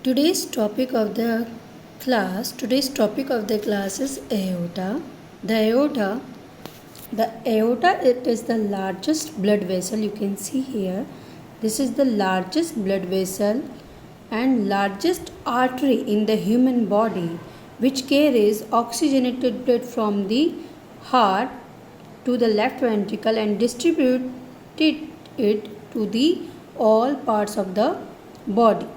Today's topic of the class is aorta. The aorta, it is the largest blood vessel. You can see here. This is the largest blood vessel and largest artery in the human body, which carries oxygenated blood from the heart to the left ventricle and distributed it to the all parts of the body.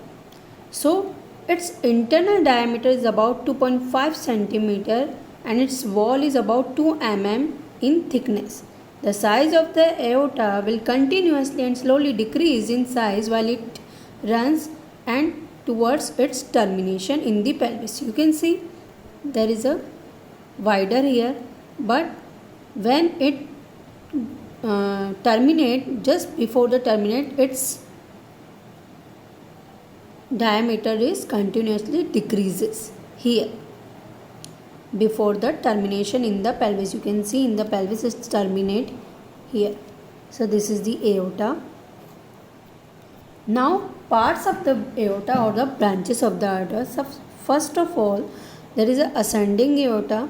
So its internal diameter is about 2.5 centimeter and its wall is about 2 mm in thickness. The size of the aorta will continuously and slowly decrease in size while it runs and towards its termination in the pelvis. You can see there is a wider here, but when it terminate, just before the terminate, its diameter is continuously decreases here before the termination in the pelvis. You can see in the pelvis it's terminate here. So this is the aorta. Now parts of the aorta or the branches of the aorta. So first of all, there is a ascending aorta,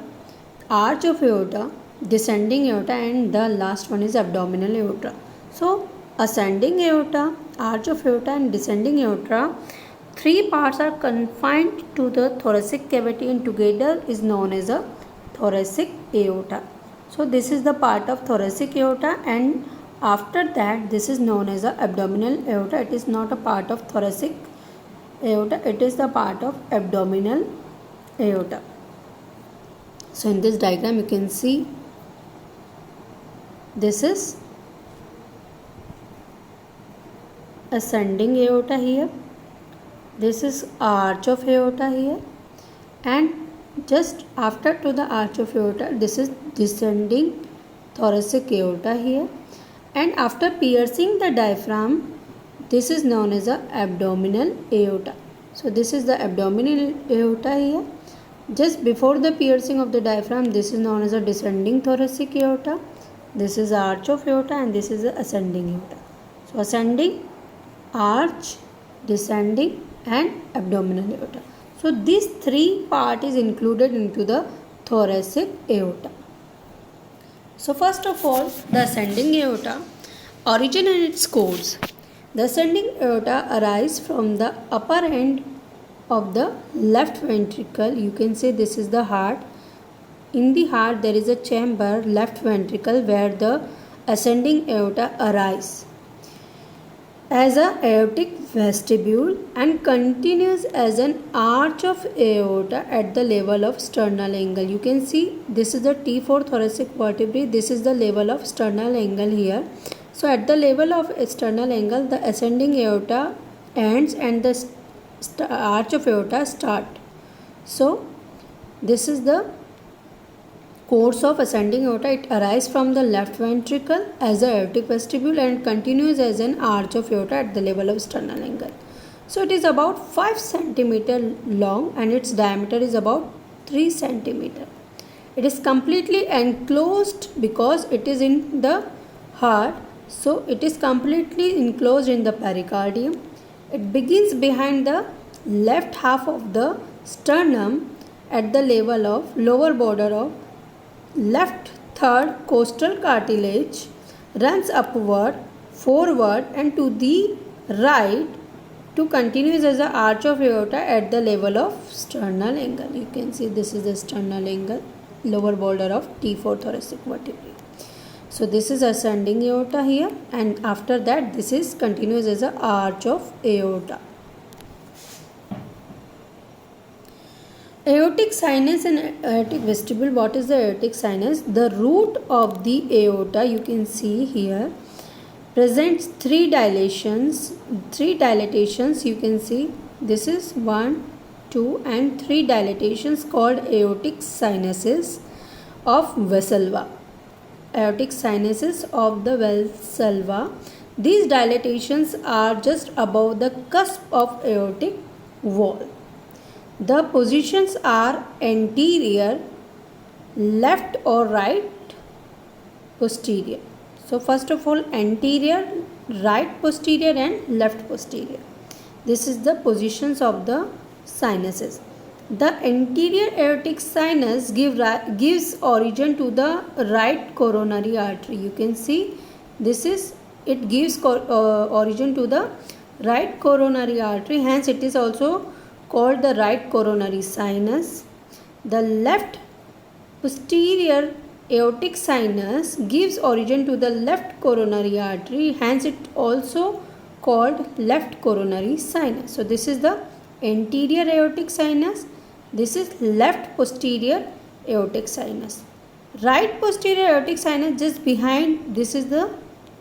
arch of aorta, descending aorta, and the last one is abdominal aorta. So ascending aorta, arch of aorta, and descending aorta, three parts are confined to the thoracic cavity and together is known as a thoracic aorta. So this is the part of thoracic aorta, and after that this is known as a abdominal aorta. It is not a part of thoracic aorta, it is the part of abdominal aorta. So in this diagram you can see this is ascending aorta here. This is arch of aorta here, and just after to the arch of aorta this is descending thoracic aorta here, and after piercing the diaphragm this is known as a abdominal aorta. So this is the abdominal aorta here. Just before the piercing of the diaphragm this is known as a descending thoracic aorta. This is arch of aorta and this is the ascending aorta. So ascending, arch, descending and abdominal aorta. So these three part is included into the thoracic aorta. So first of all, the ascending aorta, origin and its course. The ascending aorta arises from the upper end of the left ventricle. You can say this is the heart. In the heart there is a chamber, left ventricle, where the ascending aorta arises as a aortic vestibule and continues as an arch of aorta at the level of sternal angle. You can see this is the T4 thoracic vertebrae. This is the level of sternal angle here. So at the level of sternal angle the ascending aorta ends and the arch of aorta start. So this is the course of ascending aorta. It arises from the left ventricle as a aortic vestibule and continues as an arch of aorta at the level of sternal angle. So it is about 5 cm long and its diameter is about 3 cm. It is completely enclosed because it is in the heart. So it is completely enclosed in the pericardium. It begins behind the left half of the sternum at the level of lower border of left third costal cartilage, runs upward, forward and to the right to continues as an arch of aorta at the level of sternal angle. You can see this is the sternal angle, lower border of T4 thoracic vertebrae. So this is ascending aorta here, and after that this is continues as an arch of aorta. Aortic sinus and aortic vestibule. What is the aortic sinus? The root of the aorta, you can see here, presents three dilatations. You can see this is 1, 2 and 3 dilatations called aortic sinuses of Valsalva. Aortic sinuses of the Valsalva. These dilatations are just above the cusp of aortic wall. The positions are anterior, left or right, posterior. So first of all anterior, right posterior and left posterior. This is the positions of the sinuses. The anterior aortic sinus gives origin to the right coronary artery. You can see this is, it gives origin to the right coronary artery, hence it is also called the right coronary sinus. The left posterior aortic sinus gives origin to the left coronary artery, hence it also called left coronary sinus. So this is the anterior aortic sinus, this is left posterior aortic sinus. Right posterior aortic sinus just behind, this is the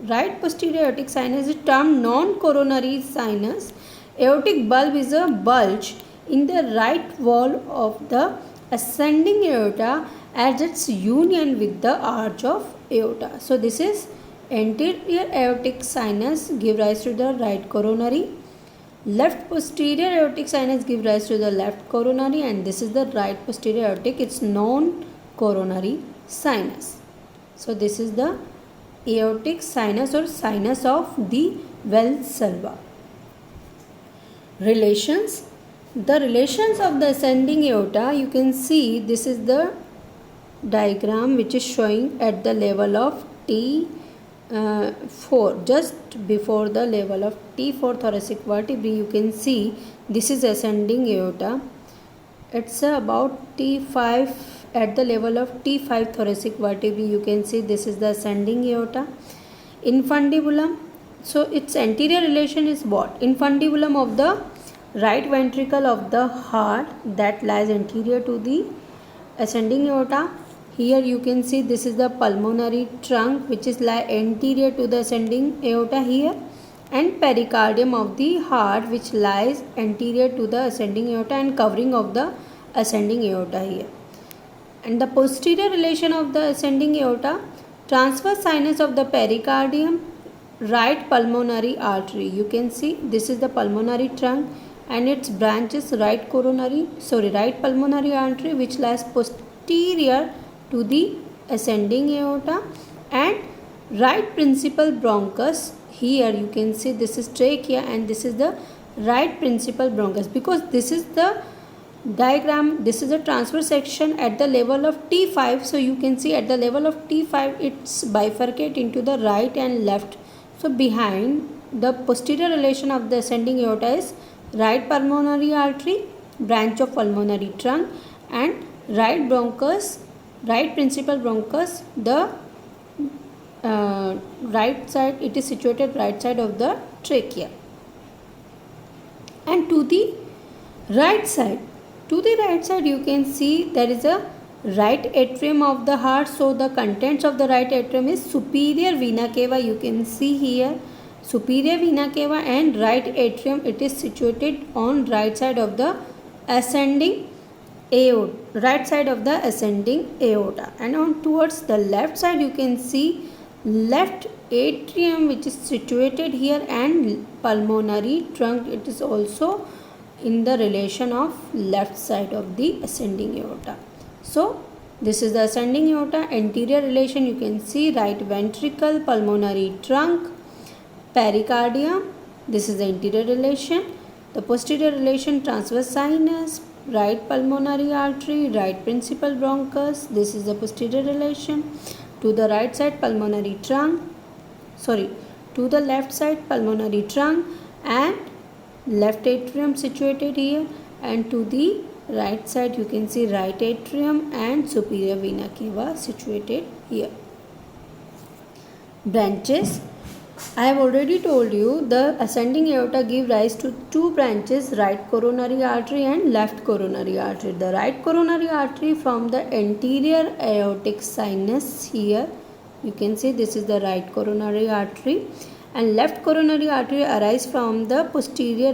right posterior aortic sinus is termed non-coronary sinus. Aortic bulb is a bulge in the right wall of the ascending aorta at its union with the arch of aorta. So this is anterior aortic sinus give rise to the right coronary. Left posterior aortic sinus give rise to the left coronary, and this is the right posterior aortic, it's non-coronary sinus. So this is the aortic sinus or sinus of the Valsalva. Relations. The relations of the ascending aorta, you can see this is the diagram which is showing at the level of T4, just before the level of T4 thoracic vertebrae. You can see this is ascending aorta. It's about T5, at the level of T5 thoracic vertebrae. You can see this is the ascending aorta. Infundibulum. So its anterior relation is what? Infundibulum of the right ventricle of the heart that lies anterior to the ascending aorta. Here you can see this is the pulmonary trunk which is lie anterior to the ascending aorta here, and pericardium of the heart which lies anterior to the ascending aorta and covering of the ascending aorta here. And the posterior relation of the ascending aorta, transverse sinus of the pericardium, right pulmonary artery. You can see this is the pulmonary trunk and its branch is right pulmonary artery which lies posterior to the ascending aorta, and right principal bronchus. Here you can see this is trachea and this is the right principal bronchus, because this is the diagram, this is a transverse section at the level of T5. So you can see at the level of T5 it's bifurcate into the right and left. So behind the posterior relation of the ascending aorta is right pulmonary artery, branch of pulmonary trunk, and right bronchus, right principal bronchus, the right side, it is situated right side of the trachea. And to the right side you can see there is a right atrium of the heart. So the contents of the right atrium is superior vena cava. You can see here superior vena cava and right atrium, it is situated on right side of the ascending aorta, right side of the ascending aorta. And on towards the left side you can see left atrium which is situated here, and pulmonary trunk, it is also in the relation of left side of the ascending aorta. So this is the ascending aorta. Anterior relation you can see right ventricle, pulmonary trunk, pericardium, this is the anterior relation. The posterior relation, transverse sinus, right pulmonary artery, right principal bronchus, this is the posterior relation. To the right side pulmonary trunk, to the left side pulmonary trunk and left atrium situated here, and to the right side you can see right atrium and superior vena cava situated here. Branches. I have already told you the ascending aorta give rise to two branches, right coronary artery and left coronary artery. The right coronary artery from the anterior aortic sinus, here you can see this is the right coronary artery, and left coronary artery arise from the left posterior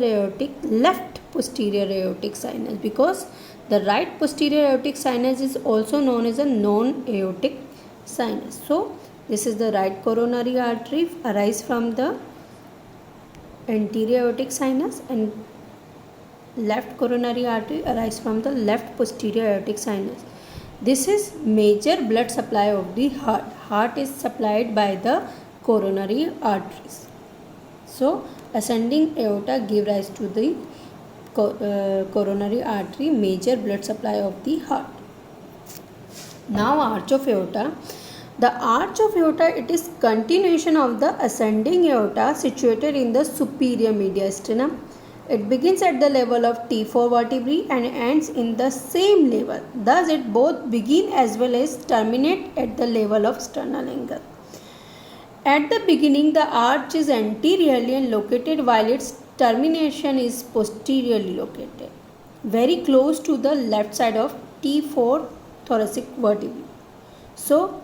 aortic sinus, because the right posterior aortic sinus is also known as a non-aortic sinus. So this is the right coronary artery arise from the anterior aortic sinus, and left coronary artery arise from the left posterior aortic sinus. This is major blood supply of the heart. Heart is supplied by the coronary arteries. So ascending aorta give rise to the coronary artery, major blood supply of the heart. Now arch of aorta. The arch of aorta, it is continuation of the ascending aorta situated in the superior mediastinum. It begins at the level of T4 vertebrae and ends in the same level. Thus, it both begin as well as terminate at the level of sternal angle. At the beginning, the arch is anteriorly and located, while its termination is posteriorly located, very close to the left side of T4 thoracic vertebrae. So,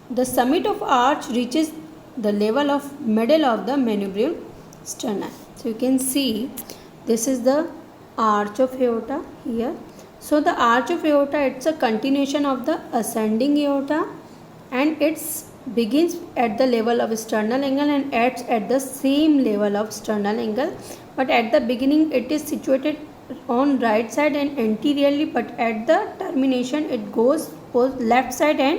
the summit of arch reaches the level of middle of the manubrium sternum. So, you can see this is the arch of aorta here. So, the arch of aorta, it's a continuation of the ascending aorta, and it's begins at the level of sternal angle and ends at the same level of sternal angle, but at the beginning it is situated on right side and anteriorly, but at the termination it goes left side and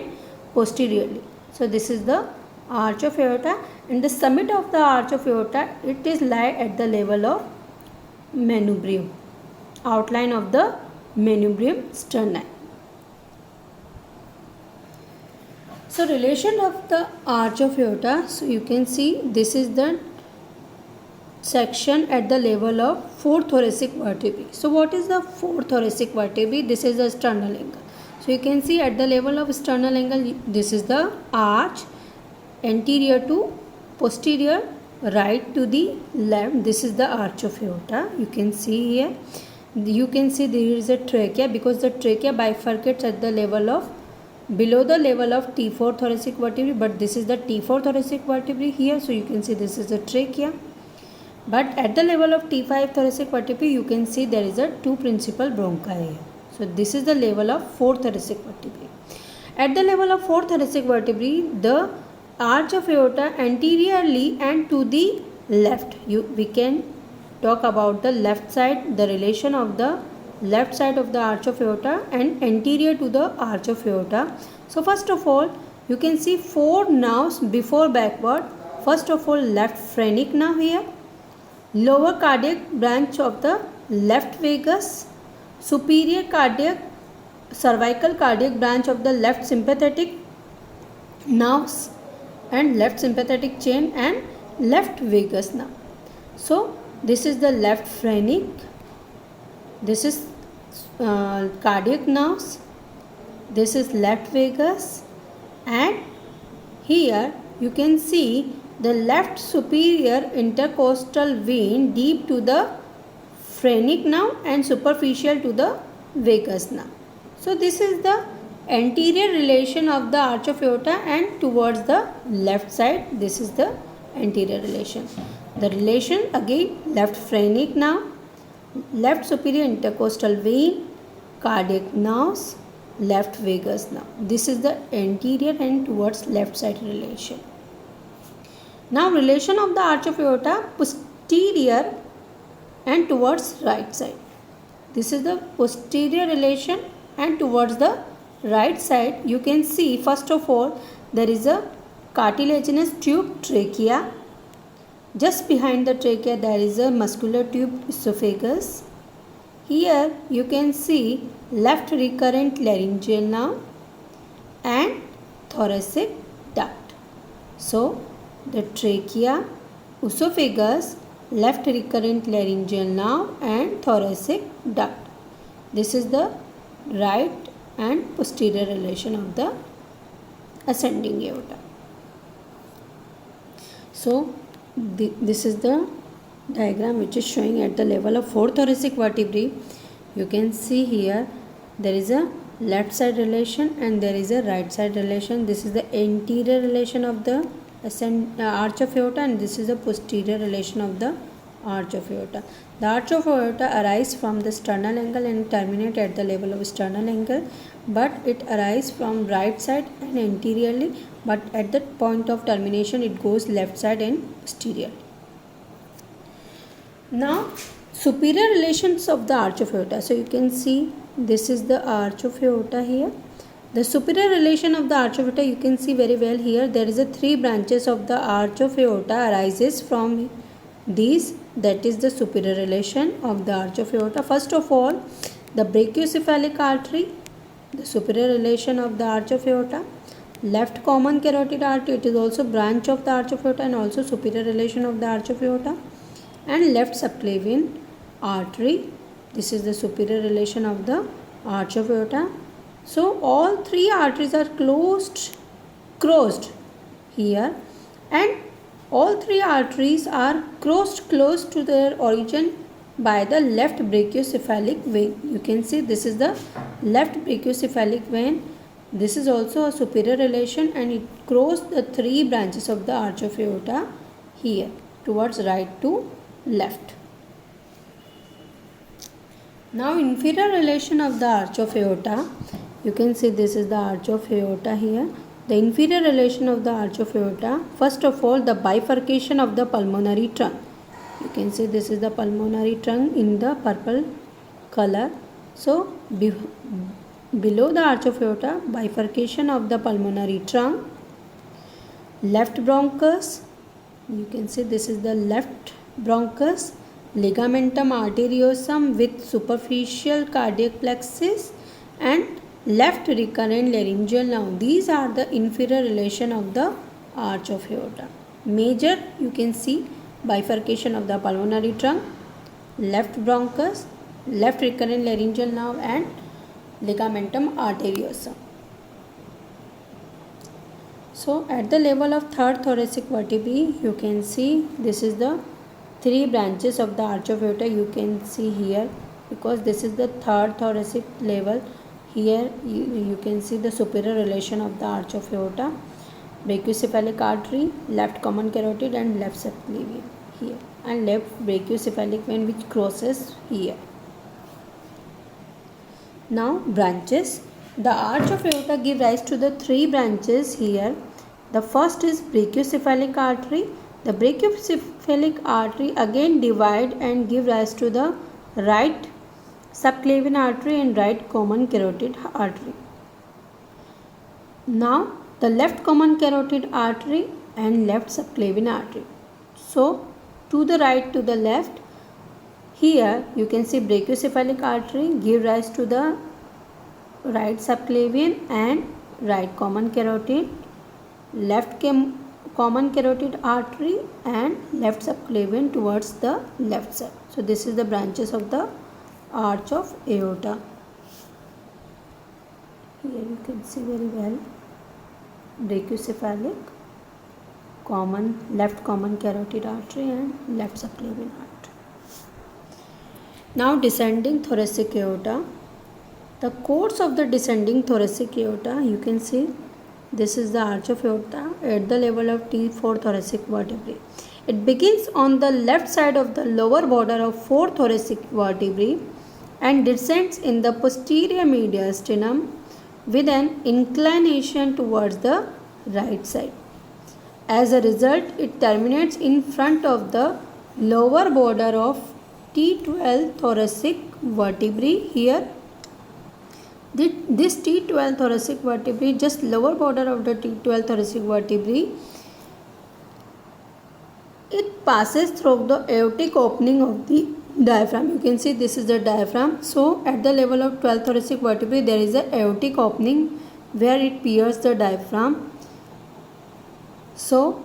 posteriorly. So this is the arch of aorta, and the summit of the arch of aorta, it is lie at the level of manubrium, outline of the manubrium sternum. So relation of the arch of aorta, so you can see this is the section at the level of 4 thoracic vertebrae. So what is the 4 thoracic vertebrae? This is the sternal angle. So you can see at the level of sternal angle, this is the arch, anterior to posterior, right to the left. This is the arch of aorta. You can see here. You can see there is a trachea, because the trachea bifurcates at the level of below the level of T4 thoracic vertebrae, but this is the T4 thoracic vertebrae here. So you can see this is the trachea. But at the level of T5 thoracic vertebrae, you can see there is a 2 principal bronchi here. So this is the level of 4 thoracic vertebrae. At the level of 4 thoracic vertebrae, the arch of aorta anteriorly and to the left. We can talk about the left side, the relation of the left side of the arch of aorta and anterior to the arch of aorta. So first of all, you can see 4 nerves before backward. First of all, left phrenic nerve here, lower cardiac branch of the left vagus, superior cardiac, cervical cardiac branch of the left sympathetic nerves and left sympathetic chain and left vagus nerve. So this is the left phrenic, this is cardiac nerves, this is left vagus, and here you can see the left superior intercostal vein deep to the phrenic nerve and superficial to the vagus nerve. So this is the anterior relation of the arch of aorta, and towards the left side this is the anterior relation. The relation again, left phrenic nerve, left superior intercostal vein, cardiac nerves, left vagus nerve. This is the anterior and towards left side relation. Now relation of the arch of aorta, posterior and towards right side. This is the posterior relation, and towards the right side you can see first of all there is a cartilaginous tube, trachea. Just behind the trachea there is a muscular tube, esophagus. Here you can see left recurrent laryngeal nerve and thoracic duct. So the trachea, esophagus, left recurrent laryngeal nerve and thoracic duct. This is the right and posterior relation of the ascending aorta. So this is the diagram which is showing at the level of 4 thoracic vertebrae. You can see here there is a left side relation and there is a right side relation. This is the anterior relation of the arch of aorta, and this is the posterior relation of the arch of aorta. The arch of aorta arises from the sternal angle and terminate at the level of sternal angle, but it arises from right side and anteriorly, but at the point of termination it goes left side and posterior. Now superior relations of the arch of aorta. So you can see this is the arch of aorta here. The superior relation of the arch of aorta, you can see very well here. There is a 3 branches of the arch of aorta arises from These, that is the superior relation of the arch of aorta. First of all, the brachiocephalic artery, the superior relation of the arch of aorta. Left common carotid artery, it is also branch of the arch of aorta and also superior relation of the arch of aorta. And left subclavian artery, this is the superior relation of the arch of aorta. So all three arteries are crossed here, and all three arteries are crossed close to their origin by the left brachiocephalic vein. You can see this is the left brachiocephalic vein. This is also a superior relation, and it crossed the three branches of the arch of aorta here towards right to left. Now inferior relation of the arch of aorta, you can see this is the arch of aorta here. The inferior relation of the arch of aorta, first of all, the bifurcation of the pulmonary trunk. You can see this is the pulmonary trunk in the purple color. So below the arch of aorta, bifurcation of the pulmonary trunk. Left bronchus, you can see this is the left bronchus. Ligamentum arteriosum with superficial cardiac plexus and left recurrent laryngeal nerve. These are the inferior relation of the arch of aorta. Major, you can see bifurcation of the pulmonary trunk, left bronchus, left recurrent laryngeal nerve and ligamentum arteriosum. So at the level of third thoracic vertebrae, you can see this is the three branches of the arch of aorta. You can see here, because this is the third thoracic level. Here you can see the superior relation of the arch of aorta, brachiocephalic artery, left common carotid and left subclavian here, and left brachiocephalic vein which crosses here. Now branches. The arch of aorta give rise to the three branches here. The first is brachiocephalic artery. The brachiocephalic artery again divide and give rise to the right subclavian artery and right common carotid artery. Now the left common carotid artery and left subclavian artery. So to the right, to the left, here you can see brachiocephalic artery give rise to the right subclavian and right common carotid, left common carotid artery and left subclavian towards the left side. So this is the branches of the arch of aorta. Here you can see very well brachiocephalic, left common carotid artery and left subclavian artery. Now descending thoracic aorta. The course of the descending thoracic aorta, you can see this is the arch of aorta at the level of T4 thoracic vertebrae. It begins on the left side of the lower border of 4 thoracic vertebrae and descends in the posterior mediastinum with an inclination towards the right side. As a result, it terminates in front of the lower border of T12 thoracic vertebrae here. This T12 thoracic vertebrae, just lower border of the T12 thoracic vertebrae, it passes through the aortic opening of the diaphragm. You can see this is the diaphragm. So at the level of 12 thoracic vertebrae, there is a aortic opening where it pierces the diaphragm. So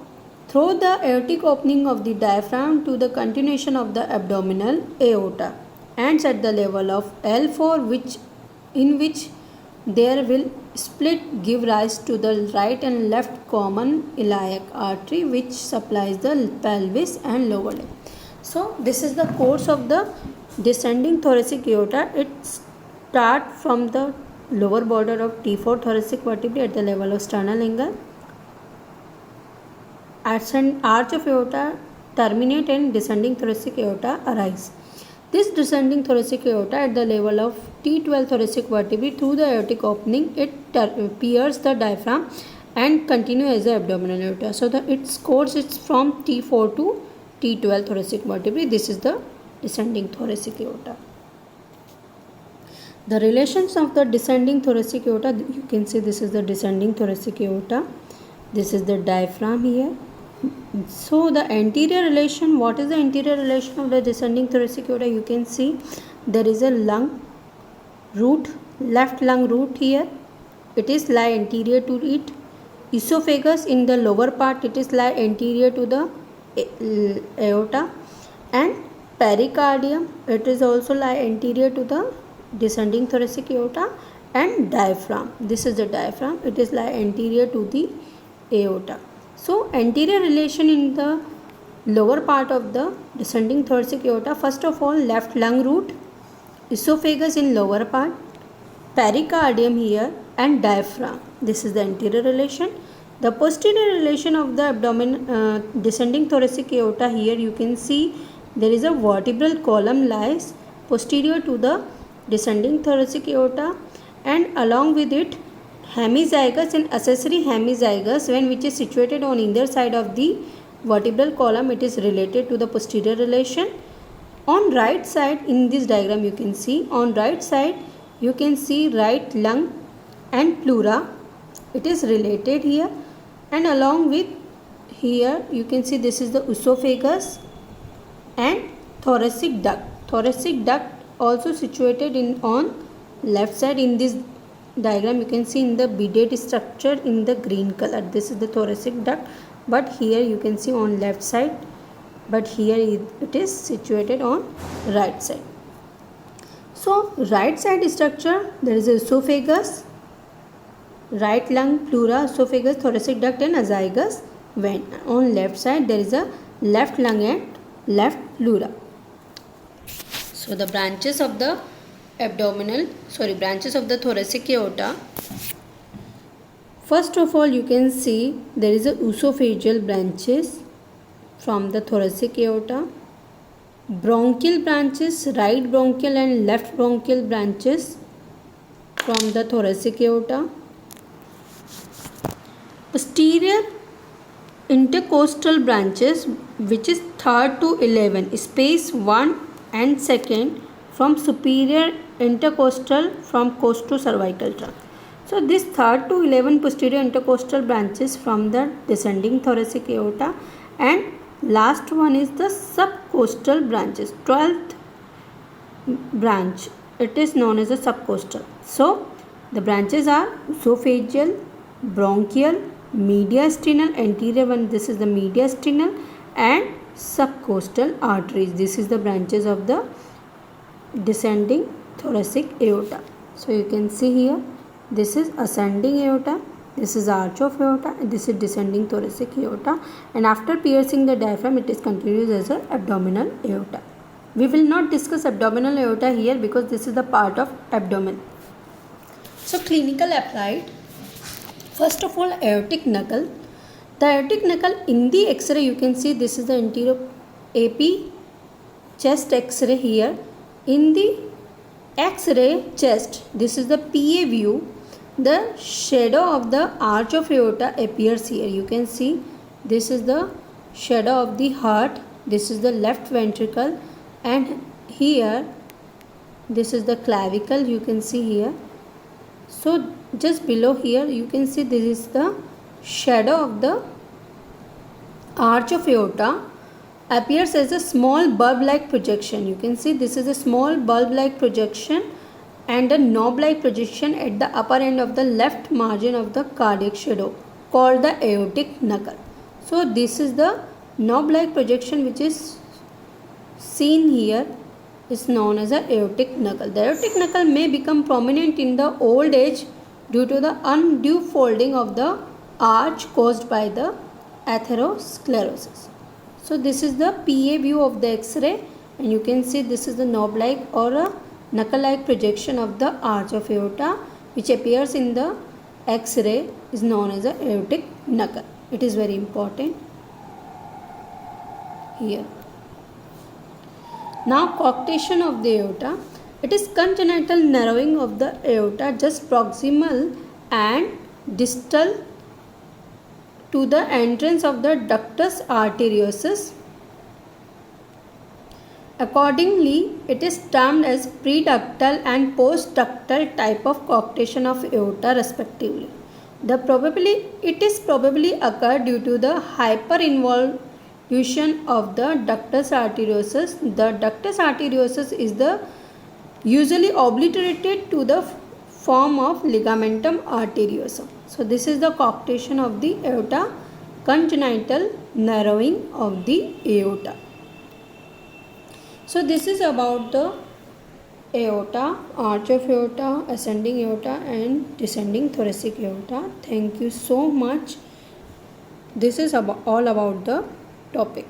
through the aortic opening of the diaphragm to the continuation of the abdominal aorta, ends at the level of L4, in which there will split give rise to the right and left common iliac artery which supplies the pelvis and lower leg. So this is the course of the descending thoracic aorta. It starts from the lower border of T4 thoracic vertebrae at the level of sternal angle. Arch of aorta terminate and descending thoracic aorta arise. This descending thoracic aorta at the level of T12 thoracic vertebrae through the aortic opening, it pierces the diaphragm and continue as the abdominal aorta. So its course is from T4 to T12 thoracic vertebrae. This is the descending thoracic aorta. The relations of the descending thoracic aorta, you can see this is the descending thoracic aorta. This is the diaphragm here. So the anterior relation, what is the anterior relation of the descending thoracic aorta? You can see there is a lung root, left lung root here. It is lie anterior to it. Esophagus in the lower part, it is lie anterior to the aorta, and pericardium, it is also lie anterior to the descending thoracic aorta, and diaphragm, this is the diaphragm, it is lie anterior to the aorta. So anterior relation in the lower part of the descending thoracic aorta, first of all left lung root, esophagus in lower part, pericardium here, and diaphragm. This is the anterior relation. The posterior relation of the descending thoracic aorta, here you can see there is a vertebral column lies posterior to the descending thoracic aorta, and along with it hemizygous and accessory hemizygous vein which is situated on either side of the vertebral column, it is related to the posterior relation. On right side in this diagram you can see, on right side you can see right lung and pleura, it is related here, and along with here you can see this is the esophagus and thoracic duct. Thoracic duct also situated in on left side. In this diagram you can see in the beaded structure in the green color, this is the thoracic duct, but here you can see on left side, but here it is situated on right side. So right side structure, there is a esophagus, right lung, pleura, esophagus, thoracic duct, and azygous vein. On left side there is a left lung and left pleura. So the branches of the branches of the thoracic aorta, first of all you can see there is a esophageal branches from the thoracic aorta, bronchial branches, right bronchial and left bronchial branches from the thoracic aorta, posterior intercostal branches which is 3rd to 11, space 1 and 2nd from superior intercostal from costo-cervical trunk. So this 3rd to 11 posterior intercostal branches from the descending thoracic aorta, and last one is the subcostal branches, 12th branch, it is known as a subcostal. So the branches are esophageal, bronchial, mediastinal, anterior one, this is the mediastinal, and subcostal arteries. This is the branches of the descending thoracic aorta. So you can see here, this is ascending aorta, this is arch of aorta, and this is descending thoracic aorta, and after piercing the diaphragm it is continues as a abdominal aorta. We will not discuss abdominal aorta here because this is the part of abdomen. So clinical applied, first of all aortic knuckle. The aortic knuckle in the X-ray you can see this is the anterior AP chest X-ray here. In the X-ray chest, this is the PA view, the shadow of the arch of aorta appears here. You can see this is the shadow of the heart, this is the left ventricle, and here this is the clavicle, you can see here. So just below here you can see this is the shadow of the arch of aorta appears as a small bulb-like projection. You can see this is a small bulb-like projection and a knob-like projection at the upper end of the left margin of the cardiac shadow called the aortic knuckle. So this is the knob-like projection which is seen here is known as the aortic knuckle. The aortic knuckle may become prominent in the old age due to the undue folding of the arch caused by the atherosclerosis. So this is the PA view of the X-ray, and you can see this is the knob-like or a knuckle-like projection of the arch of aorta which appears in the X-ray is known as the aortic knuckle. It is very important here. Now coarctation of the aorta. It is congenital narrowing of the aorta just proximal and distal to the entrance of the ductus arteriosus. Accordingly, it is termed as preductal and postductal type of coarctation of aorta respectively. It is probably occur due to the hyperinvolution of the ductus arteriosus. The ductus arteriosus is the usually obliterated to the form of ligamentum arteriosum. So this is the coarctation of the aorta, congenital narrowing of the aorta. So this is about the aorta, arch of aorta, ascending aorta and descending thoracic aorta. Thank you so much. This is all about the topic.